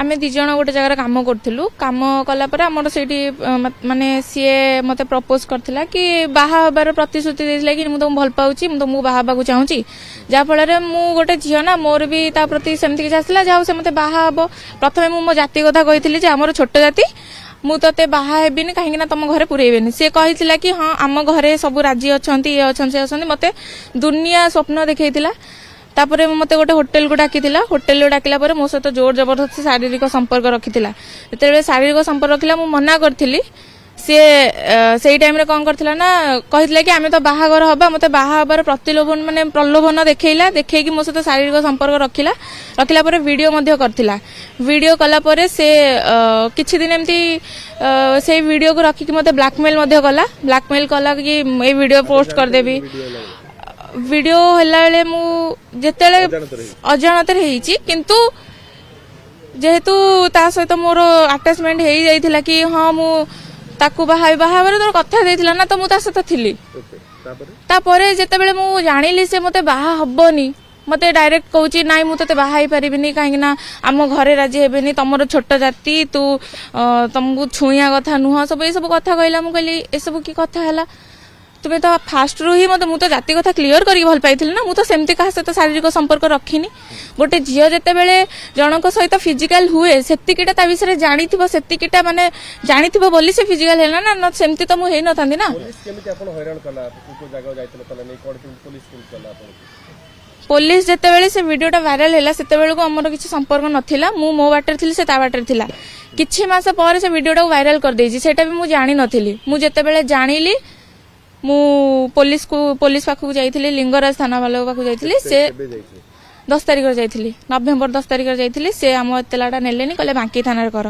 आमे दी जण गोटे जगह काम करथिलु काम कला पर हमर सेठी माने सीए मते प्रपोज करथिला कि बाहा हबार प्रतिश्रुति देथिला कि मु तुम भल पाउची मु तुमको बाहा बाकू चाहूची जा फल रे मु गोटे झियो ना मोर भी ता प्रति सेमति कि आसला जाऊ से मते बाहा हबो प्रथमे मु मो जाति कथा कहिथिली जे हमर छोट जाति मु तते बाहा हेबिनी काहे ना तुम घरे पुरेबेनी से कहिथिला कि हां आम घरे सब राज्य अछंती ये अछंती अछंती मते दुनिया स्वप्न देखैथिला तापर मते गोटे होटेल को डाकिथिला होटेल डाकिला पर मो सहित जोर जबरदस्ती शारीरिक संपर्क रखिथिला जेतेबेले शारीरिक संपर्क रखिला मु मना करथिली से टाइम रे कौन करथिला ना कहिथिला कि आमे तो बाहागर हबा मते बाहा हबार प्रतिलोभन माने प्रलोभन देखैला देखैकी मो सहित शारीरिक संपर्क रखिला पर वीडियो मध्य करथिला वीडियो कला पर से किछि दिन एमती से वीडियो को रखिकी मते ब्लैकमेल मध्य कला कि ए वीडियो पोस्ट कर देबी वीडियो हला बेले मु जेतेले अजाणत रहिची किंतु जेहेतु ता सहित मोर अटैचमेंट हेई जाइथिला कि हां मु ताकू बाहावर तो कथा देथिला ना तो मु ता सहित थिली तापरे जेतेबेले मु जानिली से मते बाहा हबनी मते डायरेक्ट कहूची नाई मु तते बाहा ही परिबिनी काहे ना आम घरे राजी हेबेनी तमरो छोट जाति तू तुमको छुइया कथा नुह सब ए सब कथा कहला मु कहली ए सब की कथा हला तुम तो फास्ट रू ही मत मुझे जाति कथा क्लीयर करके भल पाई ना मुझे सेमती क्या सहित शारीरिक संपर्क रखिनी गोटे झील जिते बेले जनक सहित फिजिकल हुए सेतिकिटा विषय जानी सेतिकिटा माने जानी बोली से फिजिकल है ना सेमती तो मुझे न था ना पुलिस जिते बेले से वीडियोटा वायरल है से बेलू आमर किसी संपर्क नाला मु मो बाटर थी से ता बाटर थिला किछि मास पर से वीडियोटा वायरल कर देछि सेटा भी मु जानि नथिली मु जिते बेले जानिली मु पुलिस पाखु जाइथिली लिंगराज थाना वाला पाखु जाइथिली से 10 तारिख जाइथिली नवेम्बर 10 तारिख जाइथिली से हम एतलाटा नेलेनी कहले बांकी थाना रे कर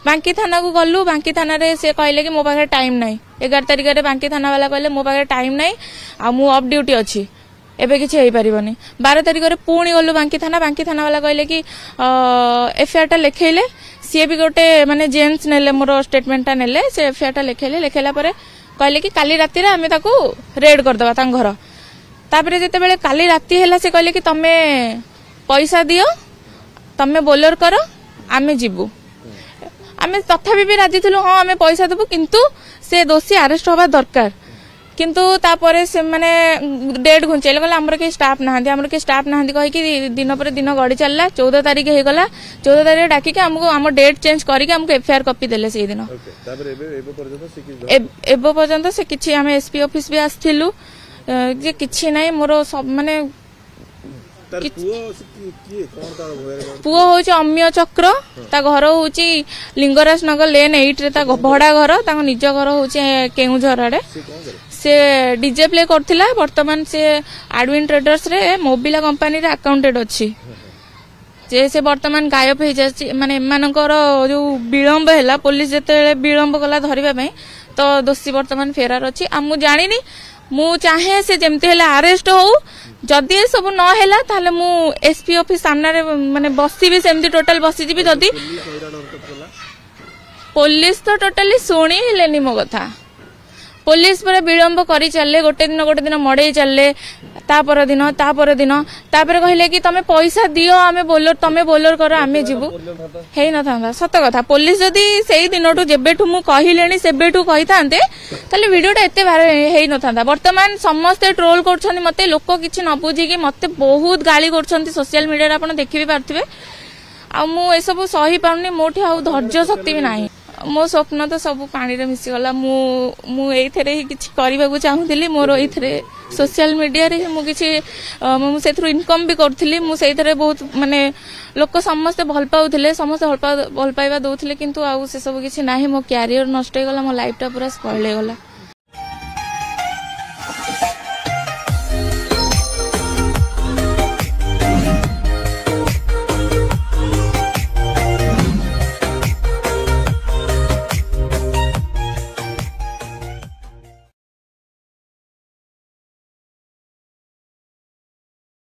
बांकी थाना को गलु बांकी थाना रे से कहले कि मो पाखे टाइम नाही 11 तारिख रे बांकी थाना वाला कहले मो पाखे टाइम नाही आ मु ऑफ ड्यूटी अछि एबे किछि हेई परिबनी 12 तारिख रे पुणी गलु बांकी थाना वाला कहले कि एफआईआर टा लिखैले सी भी गोटे माने जेन्स नेले मोर स्टेटमेंट टा नेले से एफआईआर टा लिखैला परे कहले कि काली राती रे आमे ताकू रेड कर दबा तां घर तापरे जेते बेले काली राती हैला से कहले कि तमे पैसा दियो तमे बोलर करो आमे जिबू आमे तथापि भी राजी थिलु हां आमे पैसा देबू किंतु से दोषी अरेस्ट होबा दरकार किंतु तापरे से माने डेट घुंचेले कहले हमर के स्टाफ नाहंती कहि कि दिन पर दिन गडी चलला 14 तारिख हे गला 14 तारिख डाकी के हमको हम डेट चेंज करी के हमको एफआईआर कॉपी देले से दिन एबो पर्यंत से किछि हम एसपी ऑफिस भी आस्थिलु जे किछि नै मोर सब माने पुओ होची अम्य चक्र ता घर होची लिंगराज नगर लेन 8 रे ता भड़ा घर ता निज घर होची केउझर आडे से डीजे प्ले करथिला वर्तमान से एडविन ट्रेडर्स रे मोबिला कंपनी रे अकाउंटेड अछि जे से वर्तमान गायब हो जाछि माने मानकर जो विलंब हैला पुलिस जेते विलंब कला धरिबा पई तो दोषी वर्तमान फेरार अछि आ मु जानिनी मु चाहे से जेमते हैला अरेस्ट हो जदी सब न हैला ताले मु एसपी ऑफिस सामने रे माने बसी भी सेमती टोटल बसी जीबी जदी पुलिस तो टोटली सुनी लेनी मो कथा पुलिस पर विलंब करी चलले गोटे दिन मड़े चलले तापर दिन तापर कहले कि तमे पैसा दियो आमे बोलर तमे बोलर करो आमे जीवु हेई न थांदा सत कथा पुलिस जदी सेही दिनटू जेबेठू मु कहिलेनी सेबेठू कहि थांते ताले वीडियोटा एते हेई न थांदा वर्तमान समस्त ट्रोल करछनी मते लोक किछि न बुझी कि मते बहुत गाली करछनी सोशल मीडिया रे आपण देखि भी पारथिबे आ मु ए सब सही पाउनी मोठी आ धैर्य शक्ति भी नाही मो स्वप्न तो सब पानी रे मिसी गला मु एथरे ही किछि करबा को चाहूतिली मोर एथरे सोशल मीडिया रे मु किछि मु सेथरु इनकम भी करथिली मु सेथरे बहुत माने लोक समस्त भल पाउथिले समस्त भल पाइबा दउथिले किंतु आ से सब किछि नाही मो कैरियर नष्ट हे गला मो लाइफ टा पूरा स्पॉइल हे गला।